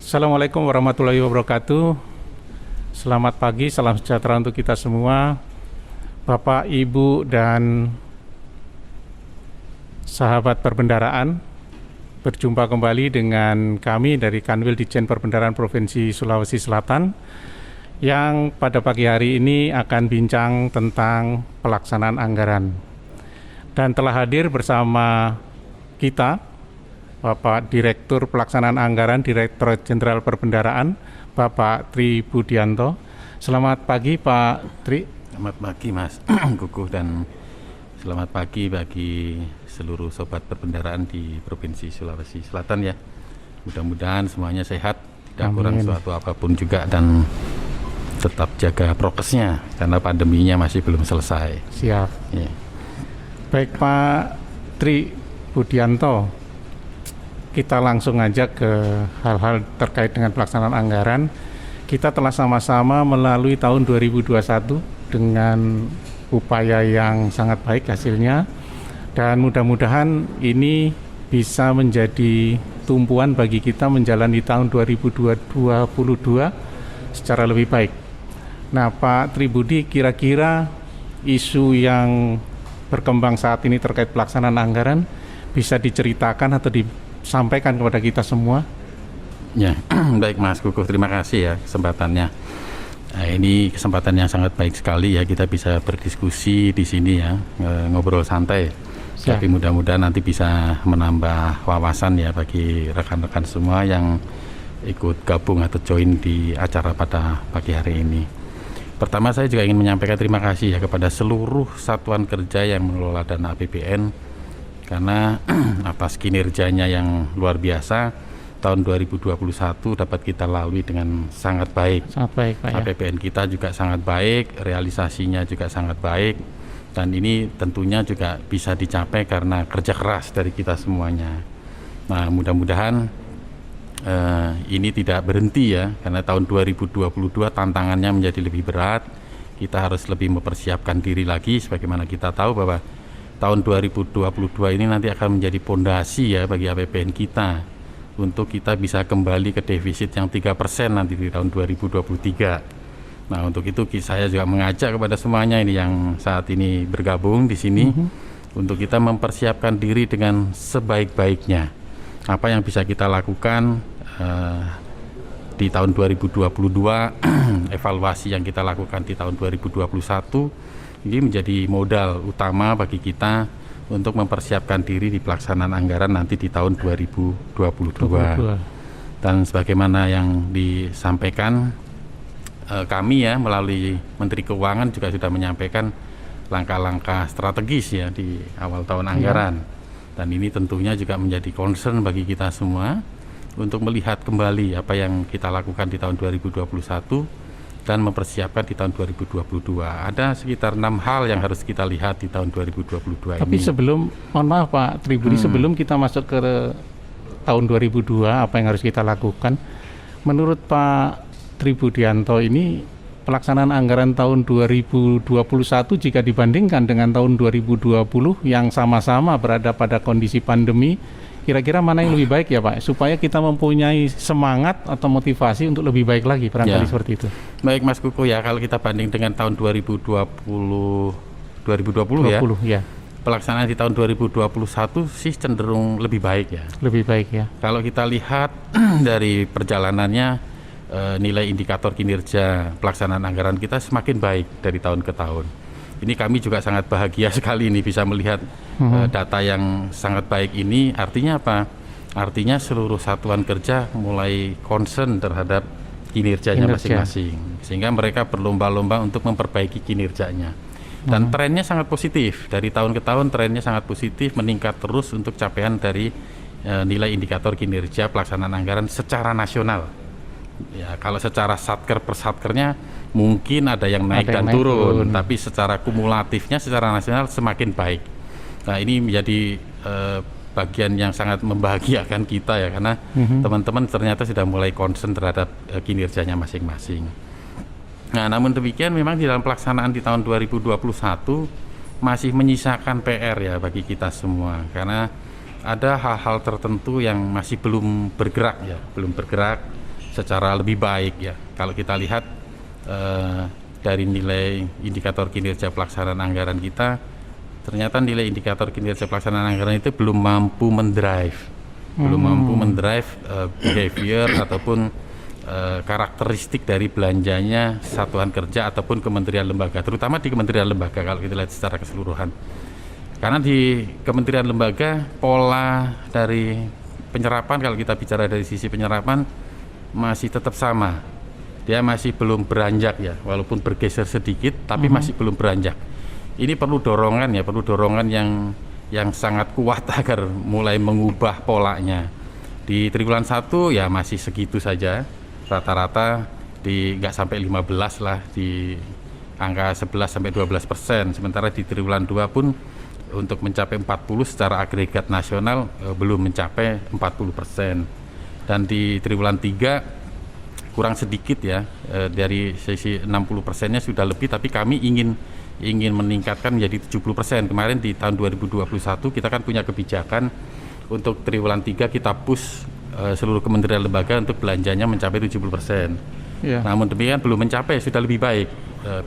Assalamualaikum warahmatullahi wabarakatuh. Selamat pagi, salam sejahtera untuk kita semua. Bapak, Ibu, dan sahabat perbendaraan, berjumpa kembali dengan kami dari Kanwil Ditjen Perbendaraan Provinsi Sulawesi Selatan yang pada pagi hari ini akan bincang tentang pelaksanaan anggaran. Dan telah hadir bersama kita Bapak Direktur Pelaksanaan Anggaran Direktorat Jenderal Perbendaraan, Bapak Tri Budianto. Selamat pagi Pak Tri. Selamat pagi Mas Kukuh, dan selamat pagi bagi seluruh sobat perbendaraan di Provinsi Sulawesi Selatan ya. Mudah-mudahan semuanya sehat, tidak kurang suatu apapun juga, dan tetap jaga prokesnya karena pandeminya masih belum selesai. Siap. Ya. Baik Pak Tri Budianto, kita langsung aja ke hal-hal terkait dengan pelaksanaan anggaran. Kita telah sama-sama melalui tahun 2021 dengan upaya yang sangat baik hasilnya, dan mudah-mudahan ini bisa menjadi tumpuan bagi kita menjalani tahun 2022 secara lebih baik. Nah Pak Tribudi, kira-kira isu yang berkembang saat ini terkait pelaksanaan anggaran bisa diceritakan atau disampaikan kepada kita semua? Ya, baik Mas Kukuh, terima kasih ya kesempatannya. Nah, ini kesempatan yang sangat baik sekali ya, kita bisa berdiskusi di sini ya, ngobrol santai. Tapi mudah-mudahan nanti bisa menambah wawasan ya bagi rekan-rekan semua yang ikut gabung atau join di acara pada pagi hari ini. Pertama, saya juga ingin menyampaikan terima kasih ya kepada seluruh satuan kerja yang mengelola dana APBN, karena atas kinerjanya yang luar biasa tahun 2021 dapat kita lalui dengan sangat baik. Sangat baik Pak ya. APBN kita juga sangat baik, realisasinya juga sangat baik, dan ini tentunya juga bisa dicapai karena kerja keras dari kita semuanya. Nah, mudah-mudahan ini tidak berhenti ya, karena tahun 2022 tantangannya menjadi lebih berat. Kita harus lebih mempersiapkan diri lagi, sebagaimana kita tahu bahwa tahun 2022 ini nanti akan menjadi pondasi ya bagi APBN kita, untuk kita bisa kembali ke defisit yang 3% nanti di tahun 2023. Nah, untuk itu saya juga mengajak kepada semuanya ini yang saat ini bergabung di sini, untuk kita mempersiapkan diri dengan sebaik-baiknya. Apa yang bisa kita lakukan di tahun 2022, evaluasi yang kita lakukan di tahun 2021, ini menjadi modal utama bagi kita untuk mempersiapkan diri di pelaksanaan anggaran nanti di tahun 2022. Dan sebagaimana yang disampaikan, kami ya melalui Menteri Keuangan juga sudah menyampaikan langkah-langkah strategis ya di awal tahun anggaran. Dan ini tentunya juga menjadi concern bagi kita semua untuk melihat kembali apa yang kita lakukan di tahun 2021 dan mempersiapkan di tahun 2022. Ada sekitar 6 hal yang harus kita lihat di tahun 2022 ini. Tapi sebelum, mohon maaf Pak Tribudi, sebelum kita masuk ke tahun 2002, apa yang harus kita lakukan? Menurut Pak Tribudianto ini, pelaksanaan anggaran tahun 2021 jika dibandingkan dengan tahun 2020 yang sama-sama berada pada kondisi pandemi, kira-kira mana yang lebih baik ya Pak, supaya kita mempunyai semangat atau motivasi untuk lebih baik lagi, barangkali seperti itu. Baik Mas Kuku ya, kalau kita banding dengan tahun 2020 ya, pelaksanaan di tahun 2021 sih cenderung lebih baik ya. Lebih baik ya. Kalau kita lihat dari perjalanannya, nilai indikator kinerja pelaksanaan anggaran kita semakin baik dari tahun ke tahun. Ini kami juga sangat bahagia sekali ini bisa melihat data yang sangat baik ini. Artinya apa? Artinya seluruh satuan kerja mulai concern terhadap kinerjanya masing-masing, sehingga mereka berlomba-lomba untuk memperbaiki kinerjanya. Dan trennya sangat positif, dari tahun ke tahun trennya sangat positif, meningkat terus untuk capaian dari nilai indikator kinerja pelaksanaan anggaran secara nasional. Ya, kalau secara satker per satkernya mungkin ada yang naik dan turun, tapi secara kumulatifnya secara nasional semakin baik. Nah, ini menjadi bagian yang sangat membahagiakan kita ya, karena teman-teman ternyata sudah mulai concern terhadap kinerjanya masing-masing. Nah, namun demikian memang di dalam pelaksanaan di tahun 2021 masih menyisakan PR ya bagi kita semua, karena ada hal-hal tertentu yang masih belum bergerak ya, belum bergerak secara lebih baik ya. Kalau kita lihat dari nilai indikator kinerja pelaksanaan anggaran kita, ternyata nilai indikator kinerja pelaksanaan anggaran itu belum mampu mendrive behavior ataupun karakteristik dari belanjanya satuan kerja ataupun kementerian lembaga, terutama di kementerian lembaga kalau kita lihat secara keseluruhan. Karena di kementerian lembaga pola dari penyerapan, kalau kita bicara dari sisi penyerapan masih tetap sama, dia masih belum beranjak ya, walaupun bergeser sedikit tapi masih belum beranjak. Ini perlu dorongan ya, perlu dorongan yang sangat kuat agar mulai mengubah polanya. Di triwulan 1 ya masih segitu saja, rata-rata di nggak sampai 15 lah, di angka 11-12%. Sementara di triwulan 2 pun untuk mencapai 40 secara agregat nasional belum mencapai 40%. Dan di triwulan 3 kurang sedikit ya, dari sisi 60%-nya sudah lebih, tapi kami ingin meningkatkan menjadi 70%. Kemarin di tahun 2021 kita kan punya kebijakan untuk triwulan 3 kita push seluruh kementerian lembaga untuk belanjanya mencapai 70%. Yeah. Namun demikian belum mencapai, sudah lebih baik.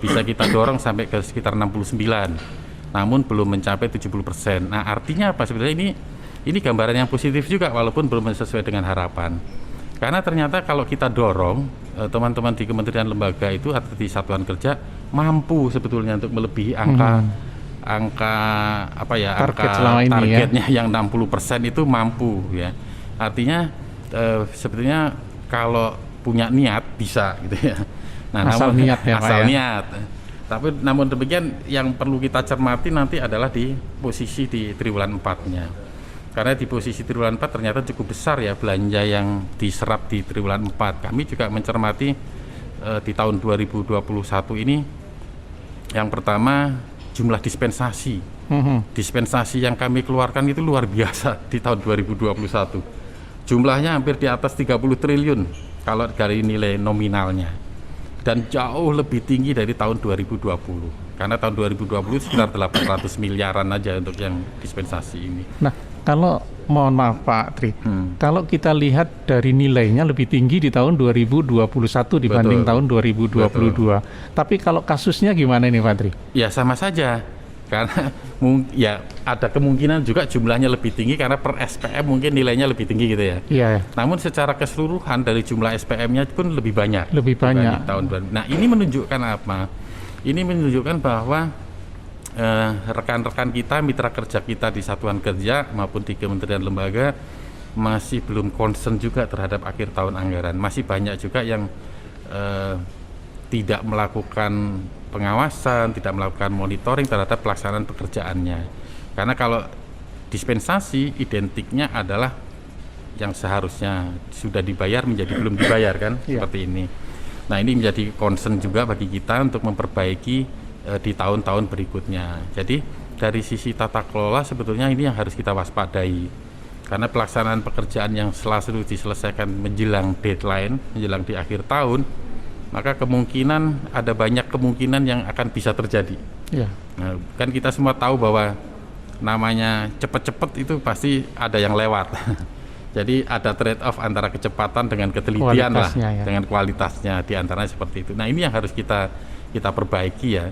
Bisa kita dorong sampai ke sekitar 69. Namun belum mencapai 70%. Nah, artinya apa sebenarnya? Ini gambaran yang positif juga walaupun belum sesuai dengan harapan. Karena ternyata kalau kita dorong teman-teman di kementerian lembaga itu atau di satuan kerja mampu sebetulnya untuk melebihi angka targetnya ya, yang 60% itu mampu ya. Artinya sebetulnya kalau punya niat bisa gitu ya. Nah, asal namun, niat ya, asal Pak, niat. Tapi namun demikian yang perlu kita cermati nanti adalah di posisi di triwulan 4-nya. Karena di posisi triwulan 4 ternyata cukup besar ya belanja yang diserap di triwulan 4. Kami juga mencermati di tahun 2021 ini, yang pertama jumlah dispensasi. Dispensasi yang kami keluarkan itu luar biasa di tahun 2021. Jumlahnya hampir di atas 30 triliun kalau dari nilai nominalnya. Dan jauh lebih tinggi dari tahun 2020. Karena tahun 2020 sekitar 800 miliaran aja untuk yang dispensasi ini. Nah, kalau mohon maaf Pak Tri, kalau kita lihat dari nilainya lebih tinggi di tahun 2021 dibanding tahun 2022. Betul. Tapi kalau kasusnya gimana ini Pak Tri? Ya sama saja. Karena ya ada kemungkinan juga jumlahnya lebih tinggi karena per SPM mungkin nilainya lebih tinggi gitu ya. Iya. Namun secara keseluruhan dari jumlah SPM-nya pun lebih banyak. Lebih banyak. Tahun. Nah, ini menunjukkan apa? Ini menunjukkan bahwa rekan-rekan kita, mitra kerja kita di satuan kerja maupun di kementerian lembaga masih belum concern juga terhadap akhir tahun anggaran. Masih banyak juga yang tidak melakukan pengawasan, tidak melakukan monitoring terhadap pelaksanaan pekerjaannya. Karena kalau dispensasi identiknya adalah yang seharusnya sudah dibayar menjadi belum dibayar kan, seperti ini. Nah, ini menjadi concern juga bagi kita untuk memperbaiki di tahun-tahun berikutnya. Jadi dari sisi tata kelola sebetulnya ini yang harus kita waspadai. Karena pelaksanaan pekerjaan yang selalu diselesaikan menjelang deadline, menjelang di akhir tahun, maka kemungkinan ada banyak kemungkinan yang akan bisa terjadi. Ya. Nah, kan kita semua tahu bahwa namanya cepat-cepat itu pasti ada yang lewat. Jadi ada trade off antara kecepatan dengan ketelitian lah, ya, dengan kualitasnya diantaranya seperti itu. Nah, ini yang harus kita perbaiki ya.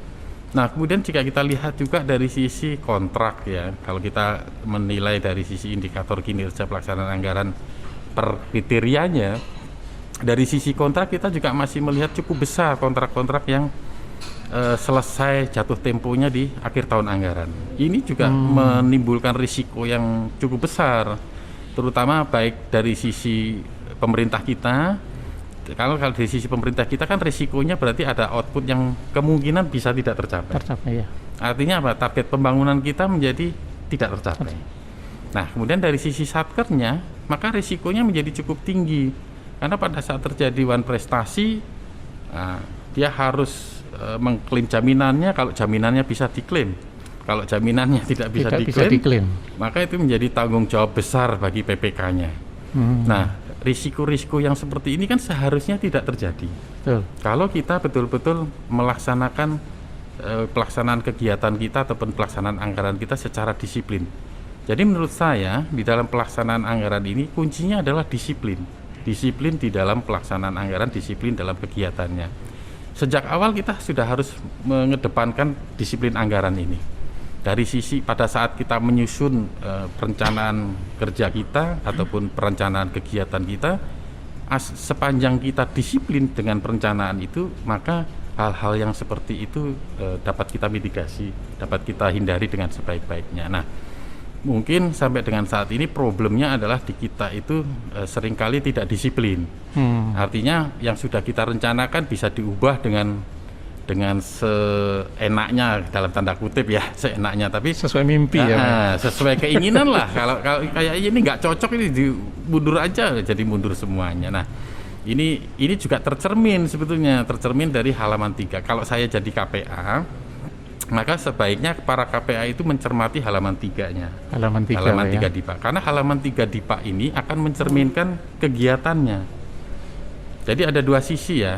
Nah, kemudian jika kita lihat juga dari sisi kontrak ya, kalau kita menilai dari sisi indikator kinerja pelaksanaan anggaran per kriterianya, dari sisi kontrak kita juga masih melihat cukup besar kontrak-kontrak yang selesai jatuh temponya di akhir tahun anggaran. Ini juga menimbulkan risiko yang cukup besar, terutama baik dari sisi pemerintah kita. Kalau dari sisi pemerintah kita kan risikonya berarti ada output yang kemungkinan bisa tidak tercapai. Ya. Artinya apa? Target pembangunan kita menjadi tidak tercapai. Nah, kemudian dari sisi satkernya, maka risikonya menjadi cukup tinggi. Karena pada saat terjadi one prestasi, dia harus mengklaim jaminannya. Kalau jaminannya bisa diklaim, kalau jaminannya tidak bisa diklaim, maka itu menjadi tanggung jawab besar bagi PPK-nya. Nah, risiko-risiko yang seperti ini kan seharusnya tidak terjadi. Betul. Kalau kita betul-betul melaksanakan pelaksanaan kegiatan kita ataupun pelaksanaan anggaran kita secara disiplin. Jadi menurut saya di dalam pelaksanaan anggaran ini kuncinya adalah disiplin disiplin di dalam pelaksanaan anggaran, disiplin dalam kegiatannya. Sejak awal kita sudah harus mengedepankan disiplin anggaran ini. Dari sisi pada saat kita menyusun perencanaan kerja kita ataupun perencanaan kegiatan kita, sepanjang kita disiplin dengan perencanaan itu, maka hal-hal yang seperti itu dapat kita mitigasi, dapat kita hindari dengan sebaik-baiknya. Nah, mungkin sampai dengan saat ini problemnya adalah di kita itu seringkali tidak disiplin. Artinya yang sudah kita rencanakan bisa diubah dengan seenaknya, dalam tanda kutip ya, seenaknya, tapi Sesuai mimpi ya. sesuai keinginan lah. Kalau kayak ini nggak cocok, ini mundur aja, jadi mundur semuanya. Nah, ini juga tercermin dari halaman 3. Kalau saya jadi KPA, maka sebaiknya para KPA itu mencermati halaman 3-nya. Halaman 3 3 DIPA. Karena halaman 3 DIPA ini akan mencerminkan kegiatannya. Jadi ada dua sisi ya.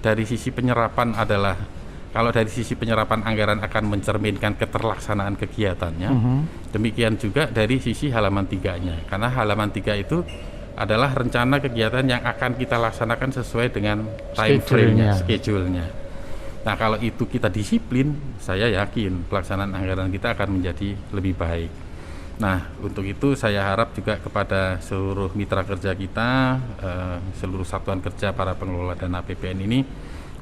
Dari sisi penyerapan adalah, kalau dari sisi penyerapan anggaran akan mencerminkan keterlaksanaan kegiatannya. Demikian juga dari sisi halaman 3-nya. Karena halaman 3 itu adalah rencana kegiatan yang akan kita laksanakan sesuai dengan time frame-nya, schedule-nya. Nah, kalau itu kita disiplin, saya yakin pelaksanaan anggaran kita akan menjadi lebih baik. Nah, untuk itu saya harap juga kepada seluruh mitra kerja kita, seluruh satuan kerja para pengelola dana APBN ini,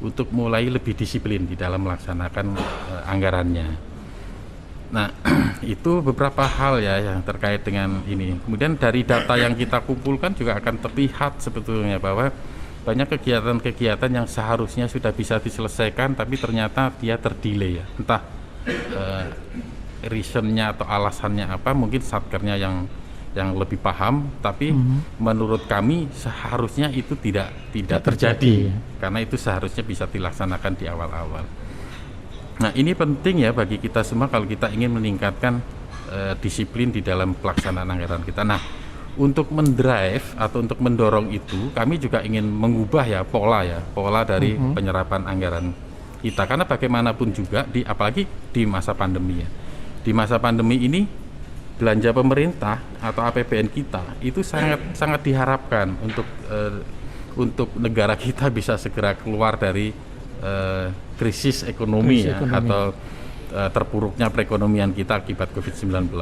untuk mulai lebih disiplin di dalam melaksanakan anggarannya. Nah, itu beberapa hal ya yang terkait dengan ini. Kemudian dari data yang kita kumpulkan juga akan terlihat sebetulnya bahwa banyak kegiatan-kegiatan yang seharusnya sudah bisa diselesaikan, tapi ternyata dia terdelay ya. Entah reasonnya atau alasannya apa, mungkin satkernya yang lebih paham, tapi menurut kami seharusnya itu tidak terjadi, karena itu seharusnya bisa dilaksanakan di awal-awal. Nah, ini penting ya bagi kita semua kalau kita ingin meningkatkan disiplin di dalam pelaksanaan anggaran kita. Nah, untuk mendrive atau untuk mendorong itu, kami juga ingin mengubah ya pola dari penyerapan anggaran kita, karena bagaimanapun juga apalagi di masa pandemi ya. Di masa pandemi ini belanja pemerintah atau APBN kita itu sangat diharapkan untuk negara kita bisa segera keluar dari krisis ekonomi ya, atau terpuruknya perekonomian kita akibat COVID-19.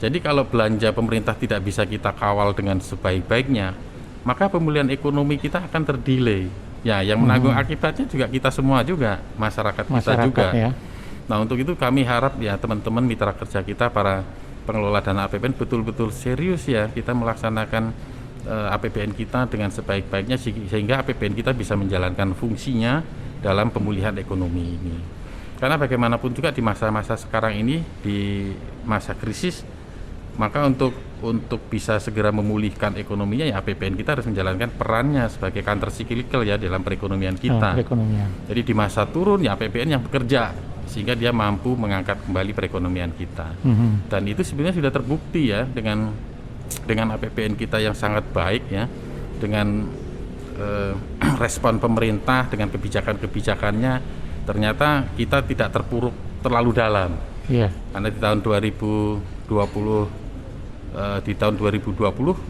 Jadi kalau belanja pemerintah tidak bisa kita kawal dengan sebaik-baiknya, maka pemulihan ekonomi kita akan terdelay. Ya, yang menanggung akibatnya juga kita semua juga, masyarakat kita juga. Ya. Nah, untuk itu kami harap ya teman-teman mitra kerja kita, para pengelola dana APBN betul-betul serius ya kita melaksanakan APBN kita dengan sebaik-baiknya sehingga APBN kita bisa menjalankan fungsinya dalam pemulihan ekonomi ini. Karena bagaimanapun juga di masa-masa sekarang ini, di masa krisis, maka untuk bisa segera memulihkan ekonominya ya APBN kita harus menjalankan perannya sebagai counter cyclical ya dalam perekonomian kita. Jadi di masa turun ya APBN yang bekerja sehingga dia mampu mengangkat kembali perekonomian kita. Dan itu sebenarnya sudah terbukti ya dengan APBN kita yang sangat baik ya, dengan respon pemerintah dengan kebijakan-kebijakannya, ternyata kita tidak terpuruk terlalu dalam. Karena di tahun 2020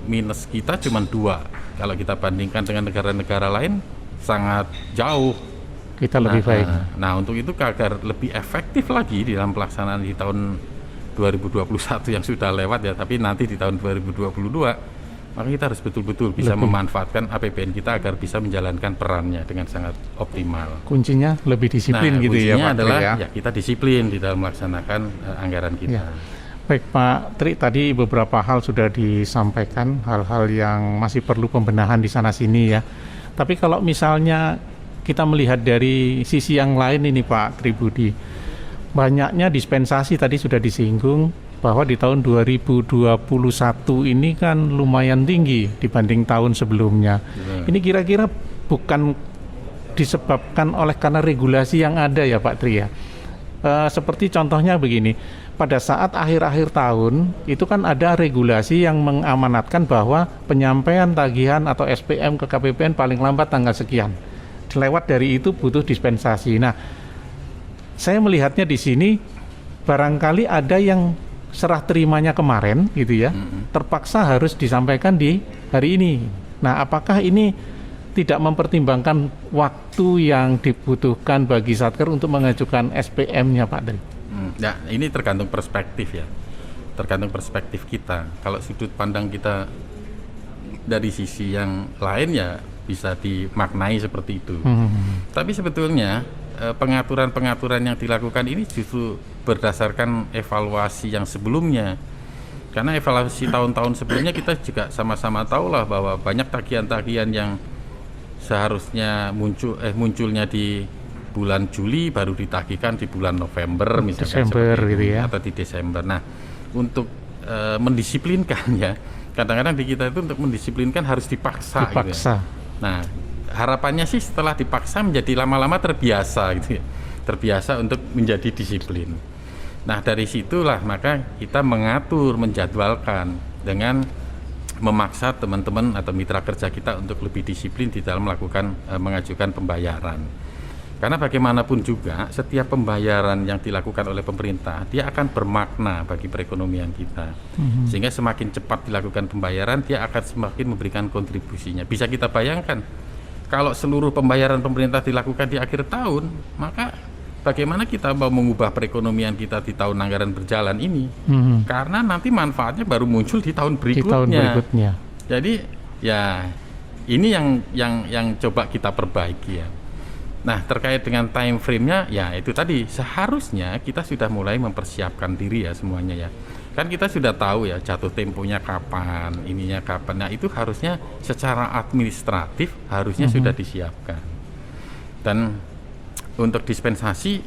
minus kita cuma 2. Kalau kita bandingkan dengan negara-negara lain sangat jauh. Kita lebih baik. Nah, untuk itu agar lebih efektif lagi di dalam pelaksanaan di tahun 2021 yang sudah lewat ya, tapi nanti di tahun 2022, maka kita harus betul-betul bisa memanfaatkan APBN kita agar bisa menjalankan perannya dengan sangat optimal. Kuncinya lebih disiplin gitu ya Pak. Kuncinya adalah ya kita disiplin di dalam melaksanakan anggaran kita. Ya. Baik Pak Tri, tadi beberapa hal sudah disampaikan, hal-hal yang masih perlu pembenahan di sana-sini ya. Tapi kalau misalnya kita melihat dari sisi yang lain ini Pak Tribudi, banyaknya dispensasi tadi sudah disinggung bahwa di tahun 2021 ini kan lumayan tinggi dibanding tahun sebelumnya. Ini kira-kira bukan disebabkan oleh karena regulasi yang ada ya Pak Tri ya? Seperti contohnya begini, pada saat akhir-akhir tahun itu kan ada regulasi yang mengamanatkan bahwa penyampaian tagihan atau SPM ke KPPN paling lambat tanggal sekian. Lewat dari itu butuh dispensasi. Nah, saya melihatnya di sini barangkali ada yang serah terimanya kemarin gitu ya, terpaksa harus disampaikan di hari ini. Nah, apakah ini tidak mempertimbangkan waktu yang dibutuhkan bagi Satker untuk mengajukan SPM-nya, Pak Tri? Ya, ini tergantung perspektif ya, tergantung perspektif kita. Kalau sudut pandang kita dari sisi yang lain ya bisa dimaknai seperti itu. Tapi sebetulnya pengaturan-pengaturan yang dilakukan ini justru berdasarkan evaluasi yang sebelumnya. Karena evaluasi tahun-tahun sebelumnya kita juga sama-sama tahulah bahwa banyak tagihan-tagihan yang seharusnya munculnya di bulan Juli baru ditagihkan di bulan November misalnya Desember gitu ya, atau di Desember. Nah, untuk mendisiplinkan ya, kadang-kadang di kita itu untuk mendisiplinkan harus dipaksa. Gitu ya. Nah, harapannya sih setelah dipaksa menjadi lama-lama terbiasa gitu ya, terbiasa untuk menjadi disiplin. Nah, dari situlah maka kita mengatur, menjadwalkan dengan memaksa teman-teman atau mitra kerja kita untuk lebih disiplin di dalam melakukan mengajukan pembayaran. Karena bagaimanapun juga setiap pembayaran yang dilakukan oleh pemerintah dia akan bermakna bagi perekonomian kita. Sehingga semakin cepat dilakukan pembayaran dia akan semakin memberikan kontribusinya. Bisa kita bayangkan kalau seluruh pembayaran pemerintah dilakukan di akhir tahun, maka bagaimana kita mau mengubah perekonomian kita di tahun anggaran berjalan ini? Karena nanti manfaatnya baru muncul di tahun berikutnya. Jadi ya ini yang coba kita perbaiki ya. Nah, terkait dengan time frame-nya ya itu tadi seharusnya kita sudah mulai mempersiapkan diri ya semuanya ya. Kan kita sudah tahu ya jatuh temponya kapan, ininya kapan. Nah, itu harusnya secara administratif harusnya sudah disiapkan. Dan untuk dispensasi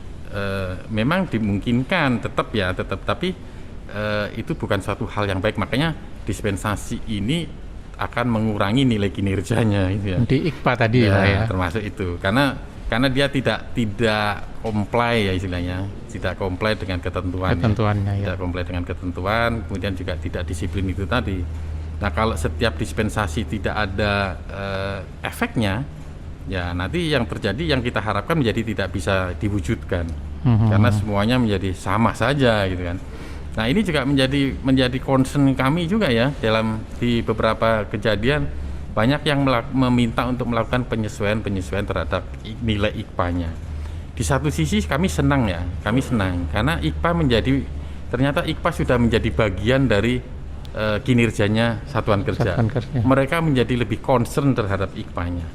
memang dimungkinkan tetap tapi itu bukan suatu hal yang baik. Makanya dispensasi ini akan mengurangi nilai kinerjanya gitu ya. Di IKPA tadi ya. Termasuk itu. Karena dia tidak comply ya istilahnya, tidak comply dengan ketentuannya ya. Tidak comply dengan ketentuan, kemudian juga tidak disiplin itu tadi. Nah, kalau setiap dispensasi tidak ada efeknya, ya nanti yang terjadi yang kita harapkan menjadi tidak bisa diwujudkan. Karena semuanya menjadi sama saja gitu kan. Nah, ini juga menjadi concern kami juga ya di beberapa kejadian banyak yang meminta untuk melakukan penyesuaian terhadap nilai IKPA-nya. Di satu sisi kami senang karena ternyata IKPA sudah menjadi bagian dari kinerjanya satuan kerja. Mereka menjadi lebih concern terhadap IKPA-nya.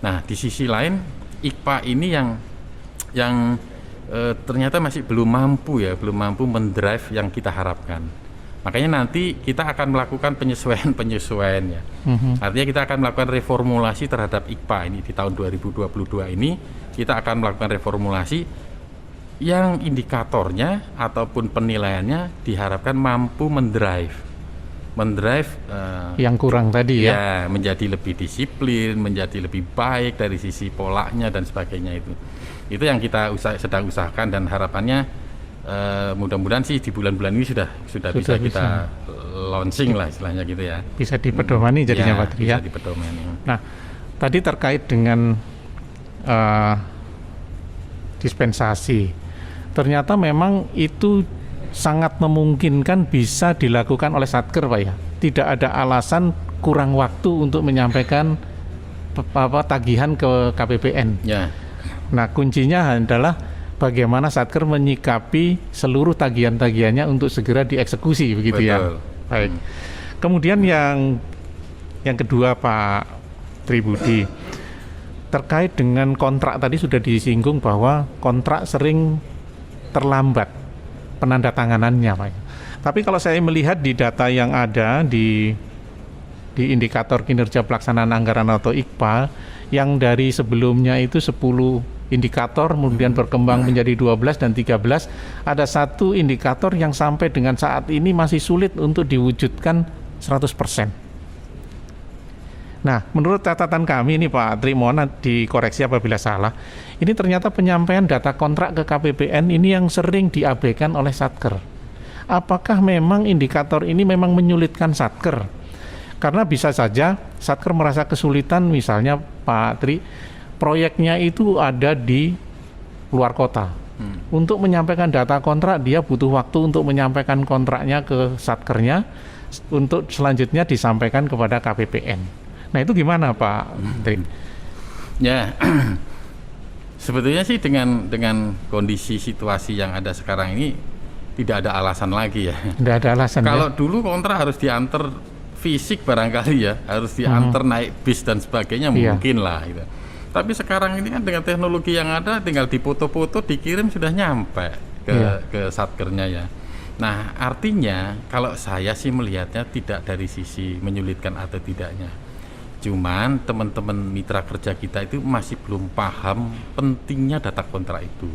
Nah, di sisi lain IKPA ini yang ternyata masih belum mampu mendrive yang kita harapkan. Makanya nanti kita akan melakukan penyesuaian ya. Artinya kita akan melakukan reformulasi terhadap IKPA ini di tahun 2022 ini. Kita akan melakukan reformulasi yang indikatornya ataupun penilaiannya diharapkan mampu mendrive yang kurang tadi ya. Menjadi lebih disiplin, menjadi lebih baik dari sisi polanya dan sebagainya itu. Itu yang kita sedang usahakan dan harapannya mudah-mudahan sih di bulan-bulan ini sudah bisa kita launching lah istilahnya gitu ya. Bisa dipedomani jadinya Pak Tri ya. Bisa dipedomani. Nah, tadi terkait dengan dispensasi, ternyata memang itu sangat memungkinkan bisa dilakukan oleh Satker Pak ya. Tidak ada alasan kurang waktu untuk menyampaikan tagihan ke KPPN. Ya. Nah, kuncinya adalah bagaimana Satker menyikapi seluruh tagihan-tagihannya untuk segera dieksekusi begitu. Betul. Ya. Baik. Kemudian yang kedua Pak Tribudi, terkait dengan kontrak tadi sudah disinggung bahwa kontrak sering terlambat penandatanganannya Pak. Tapi kalau saya melihat di data yang ada di indikator kinerja pelaksanaan anggaran atau IKPA yang dari sebelumnya itu 10 indikator kemudian berkembang menjadi 12 dan 13, ada satu indikator yang sampai dengan saat ini masih sulit untuk diwujudkan 100%. Nah, menurut catatan kami ini Pak Tri, mohon dikoreksi apabila salah, ini ternyata penyampaian data kontrak ke KPPN ini yang sering diabaikan oleh Satker. Apakah memang indikator ini memang menyulitkan Satker? Karena bisa saja Satker merasa kesulitan, misalnya Pak Tri, proyeknya itu ada di luar kota. Untuk menyampaikan data kontrak, dia butuh waktu untuk menyampaikan kontraknya ke Satkernya, untuk selanjutnya disampaikan kepada KPPN. Nah itu gimana Pak Tri? Ya, sebetulnya sih dengan kondisi situasi yang ada sekarang ini tidak ada alasan lagi ya. Tidak ada alasan. Kalau ya? dulu kontrak harus diantar fisik barangkali ya, harus diantar naik bis dan sebagainya mungkin lah gitu. Tapi sekarang ini kan dengan teknologi yang ada, tinggal dipoto-foto, dikirim sudah nyampe ke satkernya ya. Nah artinya kalau saya sih melihatnya tidak dari sisi menyulitkan atau tidaknya. Cuman teman-teman mitra kerja kita itu masih belum paham pentingnya data kontrak itu,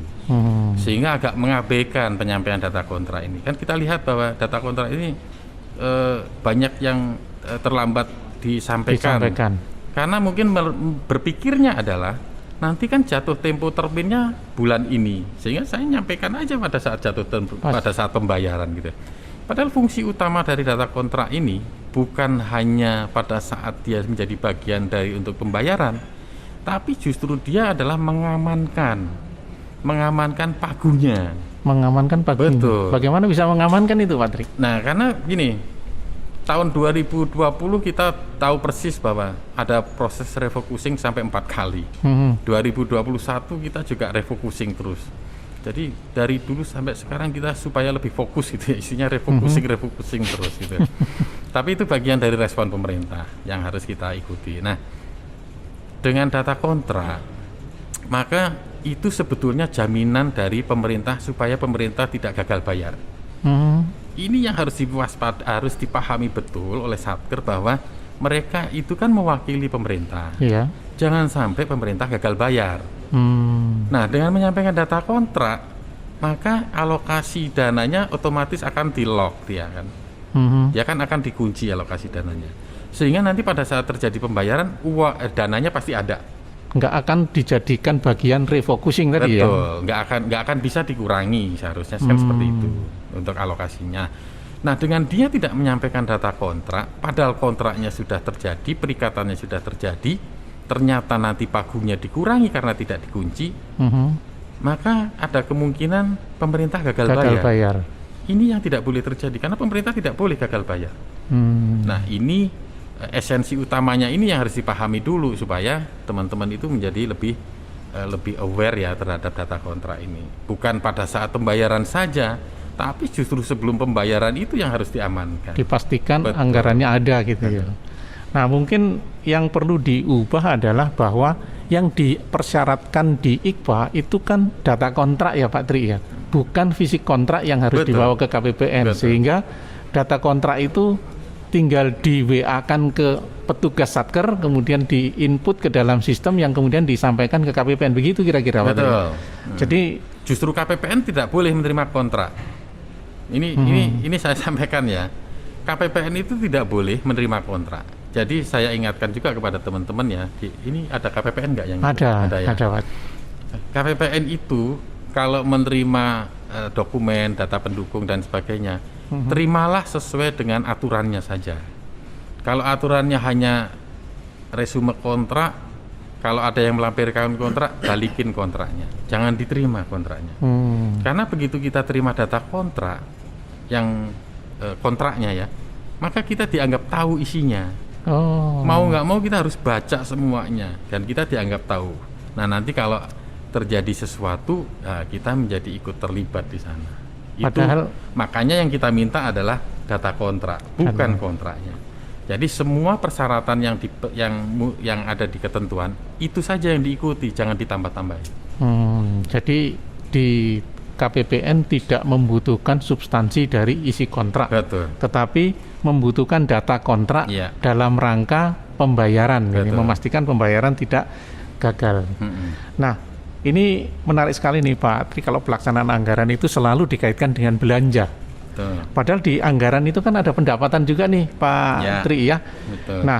sehingga agak mengabaikan penyampaian data kontrak ini. Kan kita lihat bahwa data kontrak ini banyak yang terlambat disampaikan. Karena mungkin berpikirnya adalah nanti kan jatuh tempo terbitnya bulan ini, sehingga saya nyampaikan aja pada saat jatuh tempo, pada saat pembayaran gitu. Padahal fungsi utama dari data kontrak ini bukan hanya pada saat dia menjadi bagian dari untuk pembayaran, tapi justru dia adalah mengamankan pagunya. Mengamankan pagunya. Betul. Bagaimana bisa mengamankan itu, Pak Tri? Nah, karena gini, tahun 2020 kita tahu persis bahwa ada proses refocusing sampai 4 kali. 2021 kita juga refocusing terus. Jadi dari dulu sampai sekarang kita supaya lebih fokus gitu ya, isinya refocusing terus gitu. Tapi itu bagian dari respon pemerintah yang harus kita ikuti. Nah, dengan data kontrak, maka itu sebetulnya jaminan dari pemerintah supaya pemerintah tidak gagal bayar. Ini yang harus harus dipahami betul oleh Satker bahwa mereka itu kan mewakili pemerintah. Iya. Jangan sampai pemerintah gagal bayar. Nah, dengan menyampaikan data kontrak, maka alokasi dananya otomatis akan di-lock dia kan. Dia kan akan dikunci alokasi dananya. Sehingga nanti pada saat terjadi pembayaran, dananya pasti ada. Nggak akan dijadikan bagian refocusing tadi ya? Betul, nggak akan bisa dikurangi seharusnya kan seperti itu untuk alokasinya. Nah, dengan dia tidak menyampaikan data kontrak, padahal kontraknya sudah terjadi, perikatannya sudah terjadi, ternyata nanti pagunya dikurangi karena tidak dikunci, maka ada kemungkinan pemerintah gagal bayar. Ini yang tidak boleh terjadi karena pemerintah tidak boleh gagal bayar. Nah, ini esensi utamanya ini yang harus dipahami dulu supaya teman-teman itu menjadi lebih aware ya terhadap data kontrak ini. Bukan pada saat pembayaran saja, tapi justru sebelum pembayaran itu yang harus diamankan. Dipastikan anggarannya ada gitu ya. Nah, mungkin yang perlu diubah adalah bahwa yang dipersyaratkan di IKPA itu kan data kontrak ya Pak Tri ya, bukan fisik kontrak yang harus dibawa ke KPPN. Sehingga data kontrak itu tinggal di WA-kan ke petugas Satker, kemudian di-input ke dalam sistem yang kemudian disampaikan ke KPPN. Begitu kira-kira Pak Tri. Jadi justru KPPN tidak boleh menerima kontrak. Ini saya sampaikan ya. KPPN itu tidak boleh menerima kontrak. Jadi saya ingatkan juga kepada teman-teman ya, ini ada KPPN nggak yang ada ya? Ada, Pak. KPPN itu kalau menerima dokumen, data pendukung dan sebagainya, terimalah sesuai dengan aturannya saja. Kalau aturannya hanya resume kontrak, kalau ada yang melampirkan kontrak, balikin kontraknya. Jangan diterima kontraknya. Karena begitu kita terima data kontrak, yang kontraknya ya, maka kita dianggap tahu isinya. Mau nggak mau kita harus baca semuanya dan kita dianggap tahu. Nah, nanti kalau terjadi sesuatu, kita menjadi ikut terlibat di sana. Padahal makanya yang kita minta adalah data kontrak, bukan kontraknya. Jadi semua persyaratan yang ada di ketentuan itu saja yang diikuti, jangan ditambah-tambahin. Jadi di KPPN tidak membutuhkan substansi dari isi kontrak, tetapi membutuhkan data kontrak dalam rangka pembayaran, jadi memastikan pembayaran tidak gagal. Nah, ini menarik sekali nih Pak Tri, kalau pelaksanaan anggaran itu selalu dikaitkan dengan belanja. Padahal di anggaran itu kan ada pendapatan juga nih Pak Tri ya. Nah,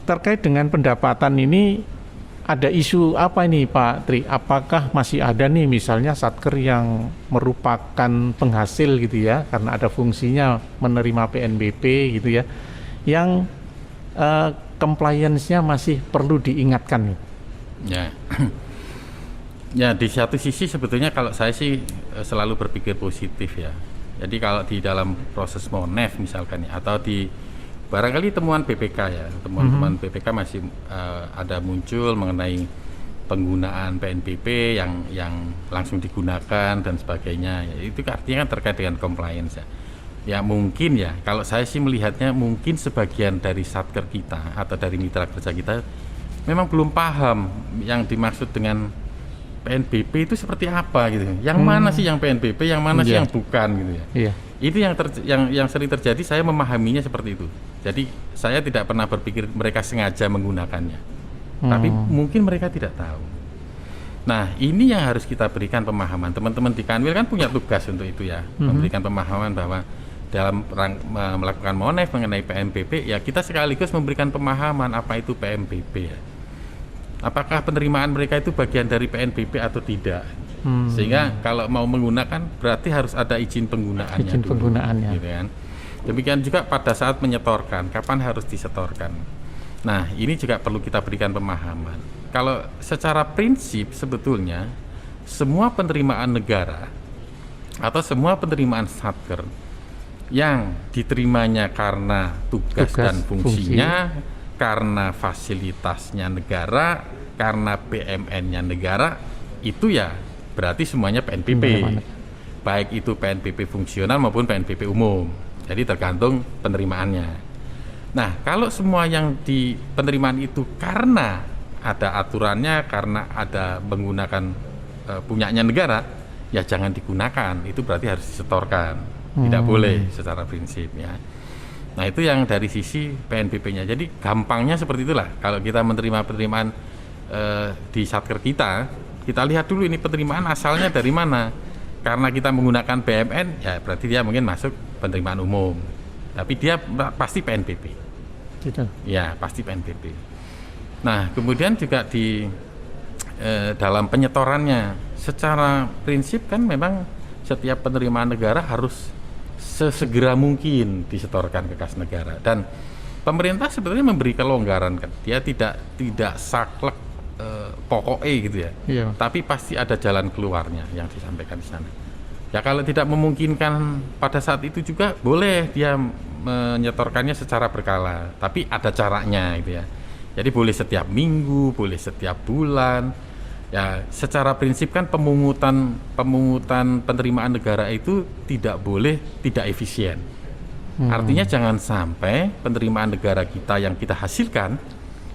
terkait dengan pendapatan ini ada isu apa ini Pak Tri? Apakah masih ada nih misalnya Satker yang merupakan penghasil gitu ya, karena ada fungsinya menerima PNBP gitu ya, yang compliance-nya masih perlu diingatkan? Ya, di satu sisi sebetulnya kalau saya sih selalu berpikir positif ya. Jadi kalau di dalam proses MONEF misalkan ya, atau di barangkali temuan BPK ya, temuan BPK masih ada muncul mengenai penggunaan PNBP yang langsung digunakan dan sebagainya. Ya, itu artinya kan terkait dengan compliance ya. Ya mungkin ya, kalau saya sih melihatnya mungkin sebagian dari satker kita atau dari mitra kerja kita memang belum paham yang dimaksud dengan PNBP itu seperti apa gitu. Yang mana sih yang PNBP, yang mana sih yang bukan gitu ya. Itu yang sering terjadi, saya memahaminya seperti itu. Jadi saya tidak pernah berpikir mereka sengaja menggunakannya. Tapi mungkin mereka tidak tahu. Nah, ini yang harus kita berikan pemahaman. Teman-teman di Kanwil kan punya tugas untuk itu ya, memberikan pemahaman bahwa dalam melakukan monef mengenai PNBP ya kita sekaligus memberikan pemahaman apa itu PNBP ya. Apakah penerimaan mereka itu bagian dari PNBP atau tidak? Sehingga kalau mau menggunakan berarti harus ada izin penggunaannya. Izin penggunaannya. Gitu kan. Demikian juga pada saat menyetorkan, kapan harus disetorkan. Nah, ini juga perlu kita berikan pemahaman. Kalau secara prinsip sebetulnya semua penerimaan negara atau semua penerimaan satker yang diterimanya karena tugas dan fungsinya, karena fasilitasnya negara, karena BMN-nya negara, itu ya berarti semuanya PNBP. Baik itu PNBP fungsional maupun PNBP umum. Jadi tergantung penerimaannya. Nah, kalau semua yang di penerimaan itu karena ada aturannya, karena ada menggunakan punyanya negara, ya jangan digunakan. Itu berarti harus disetorkan. Tidak boleh secara prinsip ya. Nah, itu yang dari sisi PNBP-nya. Jadi gampangnya seperti itulah. Kalau kita menerima penerimaan di satker kita lihat dulu ini penerimaan asalnya dari mana. Karena kita menggunakan BMN, ya berarti dia mungkin masuk penerimaan umum. Tapi dia pasti PNBP. Gitu. Ya, pasti PNBP. Nah, kemudian juga di dalam penyetorannya, secara prinsip kan memang setiap penerimaan negara harus sesegera mungkin disetorkan ke kas negara, dan pemerintah sebenarnya memberi kelonggaran kan, dia tidak saklek pokoknya gitu ya. Tapi pasti ada jalan keluarnya yang disampaikan di sana. Ya kalau tidak memungkinkan pada saat itu juga boleh dia menyetorkannya secara berkala, tapi ada caranya gitu ya. Jadi boleh setiap minggu, boleh setiap bulan. Ya, secara prinsip kan pemungutan penerimaan negara itu tidak boleh tidak efisien. Artinya jangan sampai penerimaan negara kita yang kita hasilkan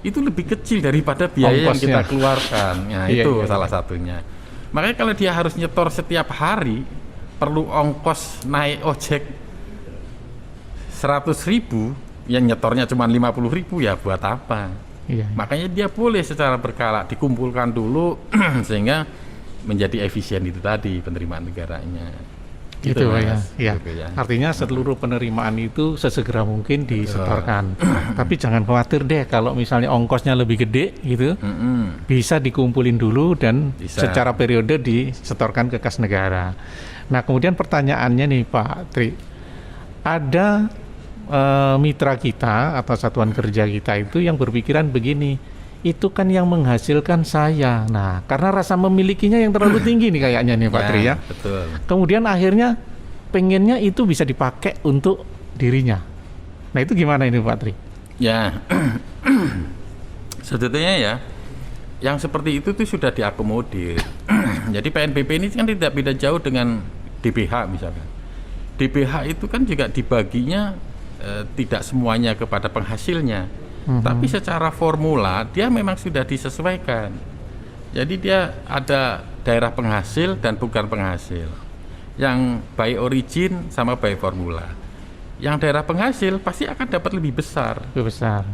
itu lebih kecil daripada biaya yang kita keluarkan. Nah, itu salah satunya. Makanya kalau dia harus nyetor setiap hari, perlu ongkos naik ojek 100.000, yang nyetornya cuma 50.000, ya buat apa? Makanya dia boleh secara berkala dikumpulkan dulu sehingga menjadi efisien itu tadi penerimaan negaranya. Gitu ya. Gitu ya. Artinya seluruh penerimaan itu sesegera mungkin disetorkan. Tapi jangan khawatir deh kalau misalnya ongkosnya lebih gede gitu, bisa dikumpulin dulu dan secara periode disetorkan ke kas negara. Nah, kemudian pertanyaannya nih Pak Tri, ada mitra kita atau satuan kerja kita itu yang berpikiran begini, itu kan yang menghasilkan saya. Nah, karena rasa memilikinya yang terlalu tinggi nih kayaknya nih Pak Tri ya. Betul. Kemudian akhirnya pengennya itu bisa dipakai untuk dirinya. Nah, itu gimana ini Pak Tri? Ya, sebetulnya ya, yang seperti itu tuh sudah diakomodir. Jadi PNBP ini kan tidak beda jauh dengan DBH misalkan. DBH itu kan juga dibaginya tidak semuanya kepada penghasilnya, tapi secara formula dia memang sudah disesuaikan. Jadi dia ada daerah penghasil dan bukan penghasil, yang by origin sama by formula. Yang daerah penghasil pasti akan dapat lebih besar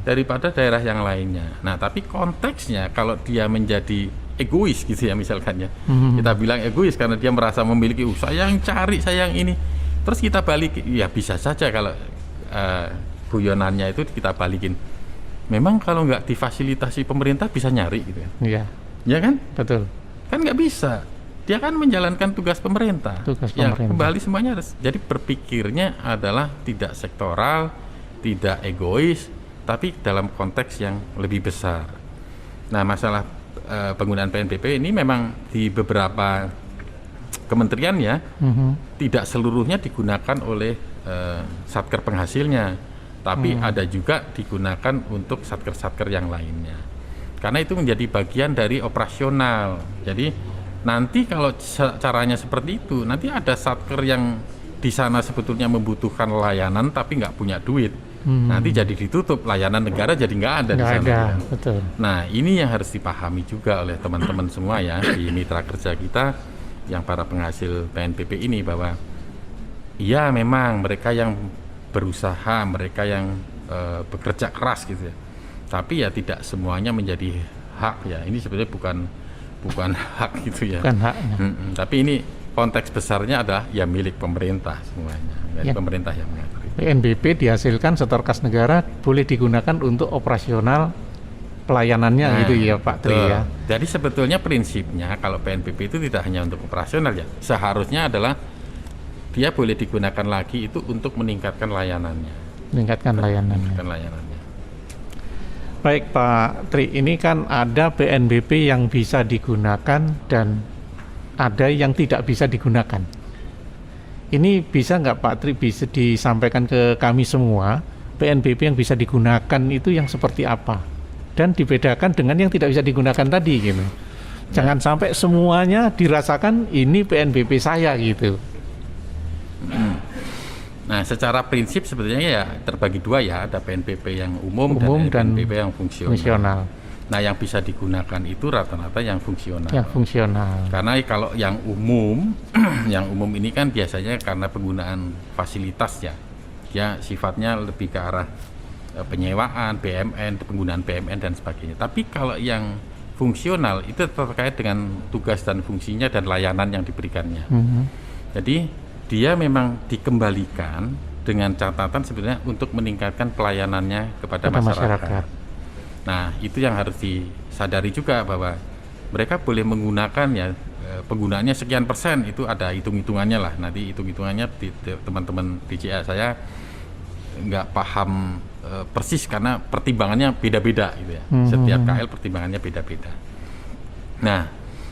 daripada daerah yang lainnya. Nah, tapi konteksnya kalau dia menjadi egois gitu ya misalkan ya, kita bilang egois karena dia merasa memiliki, saya yang cari, saya yang ini, terus kita balik, ya bisa saja kalau guyonannya itu kita balikin. Memang kalau nggak difasilitasi pemerintah bisa nyari gitu kan? Iya. Ya kan? Betul. Kan nggak bisa. Dia kan menjalankan tugas pemerintah. Ya, kembali semuanya harus. Jadi berpikirnya adalah tidak sektoral, tidak egois, tapi dalam konteks yang lebih besar. Nah, masalah penggunaan PNBP ini memang di beberapa kementerian ya, tidak seluruhnya digunakan oleh satker penghasilnya. tapi ada juga digunakan untuk satker-satker yang lainnya. Karena itu menjadi bagian dari operasional. Jadi nanti kalau caranya seperti itu, nanti ada satker yang di sana sebetulnya membutuhkan layanan tapi nggak punya duit. Nanti jadi ditutup, layanan negara jadi nggak ada di sana. Betul. Nah, ini yang harus dipahami juga oleh teman-teman semua ya di mitra kerja kita yang para penghasil PNBP ini, bahwa iya memang mereka yang berusaha, mereka yang bekerja keras gitu ya. Tapi ya tidak semuanya menjadi hak ya. Ini sebenarnya bukan hak gitu ya. Bukan haknya. Tapi ini konteks besarnya adalah ya milik pemerintah semuanya. Jadi pemerintah yang mengatur. PNBP dihasilkan setor kas negara boleh digunakan untuk operasional pelayanannya gitu ya Pak Tri ya. Jadi sebetulnya prinsipnya kalau PNBP itu tidak hanya untuk operasional ya. Seharusnya adalah dia boleh digunakan lagi itu untuk meningkatkan layanannya. Meningkatkan layanannya. Baik Pak Tri, ini kan ada PNBP yang bisa digunakan dan ada yang tidak bisa digunakan. Ini bisa nggak Pak Tri bisa disampaikan ke kami semua, PNBP yang bisa digunakan itu yang seperti apa? Dan dibedakan dengan yang tidak bisa digunakan tadi gitu. Jangan sampai semuanya dirasakan ini PNBP saya gitu. Nah, secara prinsip sebetulnya ya terbagi dua ya, ada PNBP yang umum dan PNBP yang fungsional. Nah, yang bisa digunakan itu rata-rata yang fungsional. Yang fungsional. Karena kalau yang umum, yang umum ini kan biasanya karena penggunaan fasilitas ya, ya sifatnya lebih ke arah penyewaan, BMN, penggunaan BMN dan sebagainya. Tapi kalau yang fungsional itu terkait dengan tugas dan fungsinya dan layanan yang diberikannya. Jadi dia memang dikembalikan dengan catatan sebenarnya untuk meningkatkan pelayanannya kepada masyarakat. Nah, itu yang harus disadari juga bahwa mereka boleh menggunakan ya penggunaannya sekian persen, itu ada hitung-hitungannya lah. Nanti hitung-hitungannya teman-teman DJA saya nggak paham persis karena pertimbangannya beda-beda gitu ya. Setiap KL pertimbangannya beda-beda. Nah,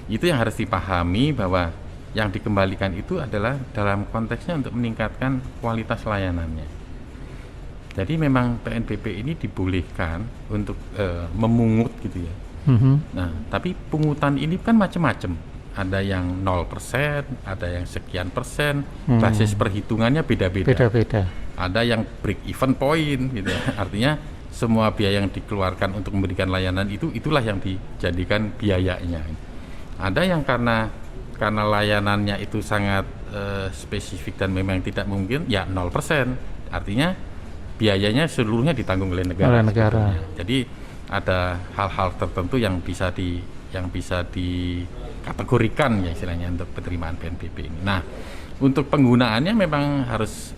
itu yang harus dipahami bahwa yang dikembalikan itu adalah dalam konteksnya untuk meningkatkan kualitas layanannya. Jadi memang PNBP ini dibolehkan untuk memungut gitu ya. Nah, tapi pungutan ini kan macam-macam. Ada yang 0%, ada yang sekian persen, basis perhitungannya beda-beda. Ada yang break even point gitu ya. Artinya semua biaya yang dikeluarkan untuk memberikan layanan itulah yang dijadikan biayanya. Ada yang karena layanannya itu sangat spesifik dan memang tidak mungkin ya 0%. Artinya biayanya seluruhnya ditanggung oleh negara. Jadi ada hal-hal tertentu yang bisa dikategorikan ya istilahnya untuk penerimaan PNBP ini. Nah, untuk penggunaannya memang harus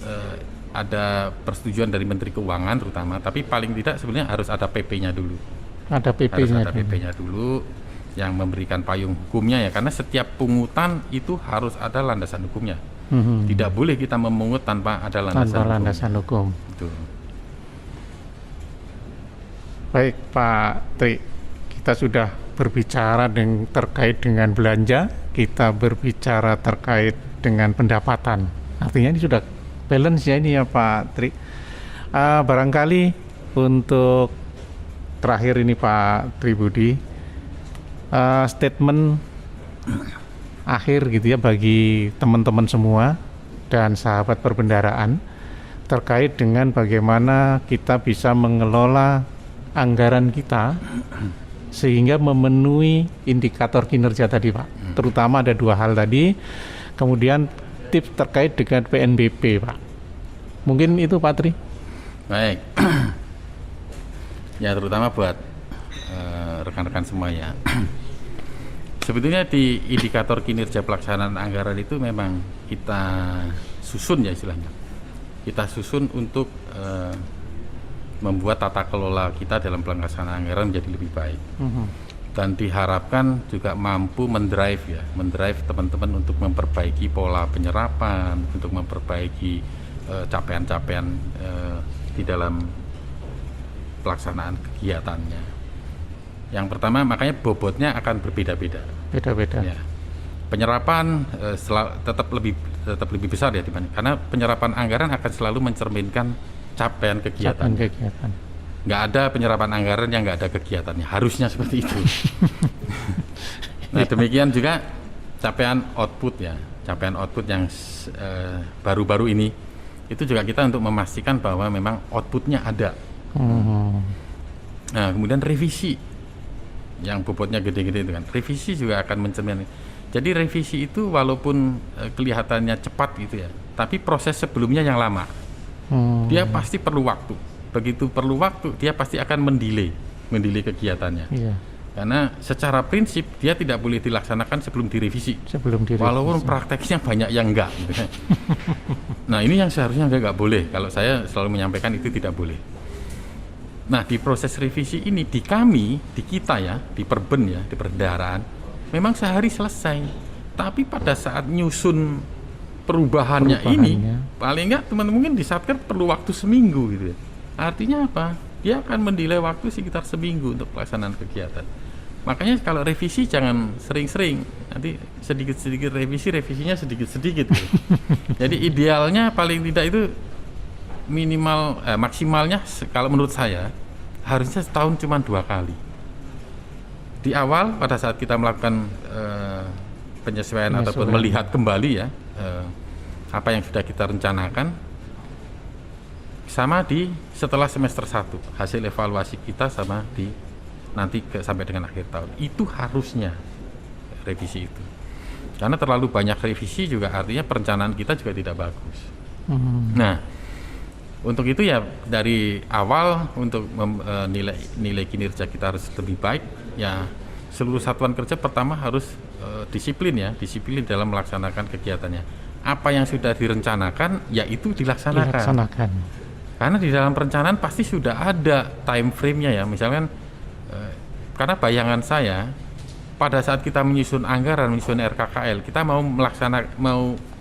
ada persetujuan dari Menteri Keuangan terutama, tapi paling tidak sebenarnya harus ada PP-nya dulu. Ada PP-nya dulu yang memberikan payung hukumnya ya, karena setiap pungutan itu harus ada landasan hukumnya. Tidak boleh kita memungut tanpa ada landasan hukum. Itu. Baik Pak Tri, kita sudah berbicara terkait dengan belanja, kita berbicara terkait dengan pendapatan. Artinya ini sudah balance ya ini ya Pak Tri. Barangkali untuk terakhir ini Pak Tribudi, statement akhir gitu ya bagi teman-teman semua dan sahabat perbendaraan terkait dengan bagaimana kita bisa mengelola anggaran kita sehingga memenuhi indikator kinerja tadi Pak. Terutama ada dua hal tadi. Kemudian tips terkait dengan PNBP Pak. Mungkin itu Pak Tri. Baik. Ya terutama buat rekan-rekan semua ya. Sebetulnya di indikator kinerja pelaksanaan anggaran itu memang kita susun ya istilahnya. Kita susun untuk membuat tata kelola kita dalam pelaksanaan anggaran menjadi lebih baik. Dan diharapkan juga mampu mendrive teman-teman untuk memperbaiki pola penyerapan, untuk memperbaiki capaian-capaian di dalam pelaksanaan kegiatannya. Yang pertama makanya bobotnya akan berbeda-beda. Ya. Penyerapan tetap lebih besar ya karena penyerapan anggaran akan selalu mencerminkan capaian kegiatan. Nggak ada penyerapan anggaran yang nggak ada kegiatannya, harusnya seperti itu. Nah demikian juga capaian output ya, capaian output yang baru-baru ini itu juga kita untuk memastikan bahwa memang outputnya ada. Nah kemudian revisi yang bobotnya gede-gede itu kan, revisi juga akan mencerminkan. Jadi revisi itu walaupun kelihatannya cepat gitu ya, tapi proses sebelumnya yang lama. Dia pasti perlu waktu. Begitu perlu waktu, dia pasti akan mendelay kegiatannya. Iya. Karena secara prinsip dia tidak boleh dilaksanakan sebelum direvisi. Walaupun prakteknya banyak yang enggak. Gitu. Nah ini yang seharusnya enggak boleh. Kalau saya selalu menyampaikan itu tidak boleh. Nah di proses revisi ini di kami, di kita ya, di Perben ya, di perbendaharaan, memang sehari selesai. Tapi pada saat nyusun perubahannya ini, paling enggak teman-teman mungkin di Satker perlu waktu seminggu gitu ya. Artinya apa? Dia akan mendelay waktu sekitar seminggu untuk pelaksanaan kegiatan. Makanya kalau revisi jangan sering-sering, nanti sedikit-sedikit revisinya sedikit-sedikit gitu. Jadi idealnya paling tidak itu maksimalnya kalau menurut saya harusnya setahun cuma 2 kali. Di awal pada saat kita melakukan penyesuaian ataupun melihat kembali ya apa yang sudah kita rencanakan, sama di setelah semester 1 hasil evaluasi kita sama di nanti sampai dengan akhir tahun itu harusnya revisi itu, karena terlalu banyak revisi juga artinya perencanaan kita juga tidak bagus. Nah untuk itu ya dari awal untuk nilai kinerja kita harus lebih baik ya. Seluruh satuan kerja pertama harus disiplin dalam melaksanakan kegiatannya. Apa yang sudah direncanakan ya itu dilaksanakan. Karena di dalam perencanaan pasti sudah ada time frame-nya ya. Misalkan karena bayangan saya pada saat kita menyusun anggaran, menyusun RKKL, kita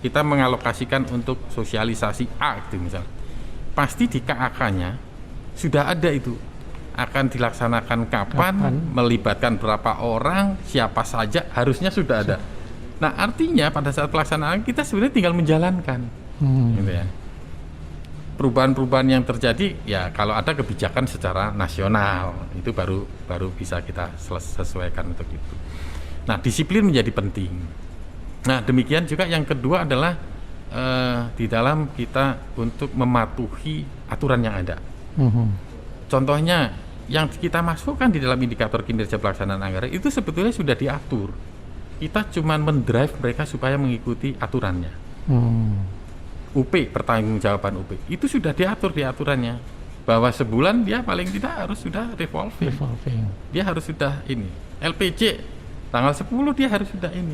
kita mengalokasikan untuk sosialisasi A gitu misalnya. Pasti di KAK-nya sudah ada itu. Akan dilaksanakan kapan, melibatkan berapa orang, siapa saja, harusnya sudah ada. Nah, artinya pada saat pelaksanaan kita sebenarnya tinggal menjalankan. Gitu ya. Perubahan-perubahan yang terjadi ya kalau ada kebijakan secara nasional itu baru bisa kita sesuaikan untuk itu. Nah disiplin menjadi penting. Nah demikian juga yang kedua adalah di dalam kita untuk mematuhi aturan yang ada. Contohnya yang kita masukkan di dalam indikator kinerja pelaksanaan anggaran itu sebetulnya sudah diatur. Kita cuma mendrive mereka supaya mengikuti aturannya. UP, pertanggungjawaban UP itu sudah diatur di aturannya bahwa sebulan dia paling tidak harus sudah revolving. Dia harus sudah ini LPJ tanggal 10 dia harus sudah ini.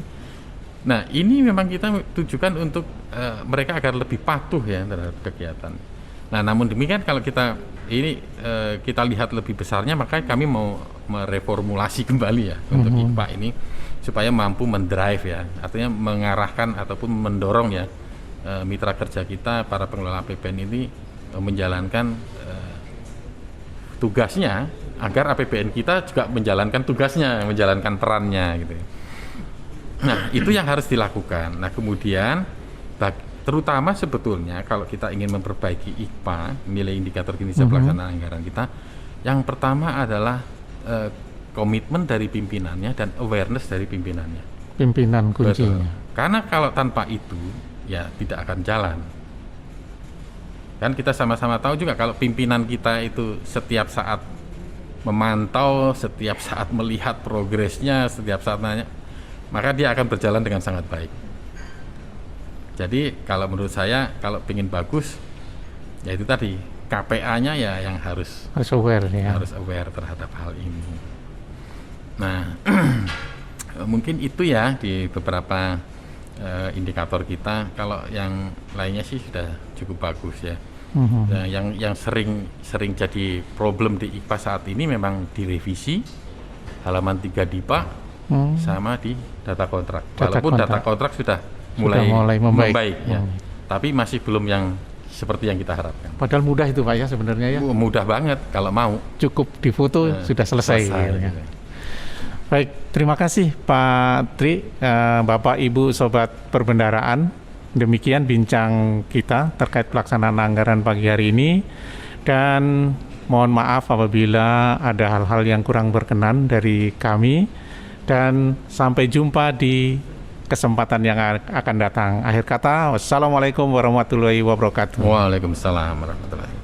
Nah ini memang kita tujukan untuk mereka agar lebih patuh ya terhadap kegiatan. Nah namun demikian kalau kita kita lihat lebih besarnya, maka kami mau mereformulasi kembali ya untuk IPA ini supaya mampu mendrive ya, artinya mengarahkan ataupun mendorong ya mitra kerja kita, para pengelola APBN ini menjalankan tugasnya agar APBN kita juga menjalankan tugasnya, menjalankan perannya gitu. Nah itu yang harus dilakukan. Nah kemudian terutama sebetulnya kalau kita ingin memperbaiki IKPA, nilai indikator kinerja pelaksanaan anggaran kita, yang pertama adalah komitmen dari pimpinannya dan awareness dari pimpinannya. Pimpinan kuncinya. Karena kalau tanpa itu ya tidak akan jalan. Kan kita sama-sama tahu juga kalau pimpinan kita itu setiap saat memantau, setiap saat melihat progresnya, setiap saat nanya, maka dia akan berjalan dengan sangat baik. Jadi kalau menurut saya kalau ingin bagus ya itu tadi KPA-nya ya yang harus aware ya. Harus aware terhadap hal ini. Nah, mungkin itu ya di beberapa indikator kita. Kalau yang lainnya sih sudah cukup bagus ya. Nah, yang sering jadi problem di IKPA saat ini memang direvisi halaman 3 DIPA sama di data kontrak. Walaupun data kontrak sudah mulai membaik ya. Tapi masih belum yang seperti yang kita harapkan. Padahal mudah itu Pak ya sebenarnya ya. Mudah banget kalau mau. Cukup difoto sudah selesai. Ya. Baik, terima kasih Pak Tri, Bapak Ibu Sobat Perbendaharaan. Demikian bincang kita terkait pelaksanaan anggaran pagi hari ini, dan mohon maaf apabila ada hal-hal yang kurang berkenan dari kami, dan sampai jumpa di kesempatan yang akan datang. Akhir kata, wassalamualaikum warahmatullahi wabarakatuh. Waalaikumsalam warahmatullahi wabarakatuh.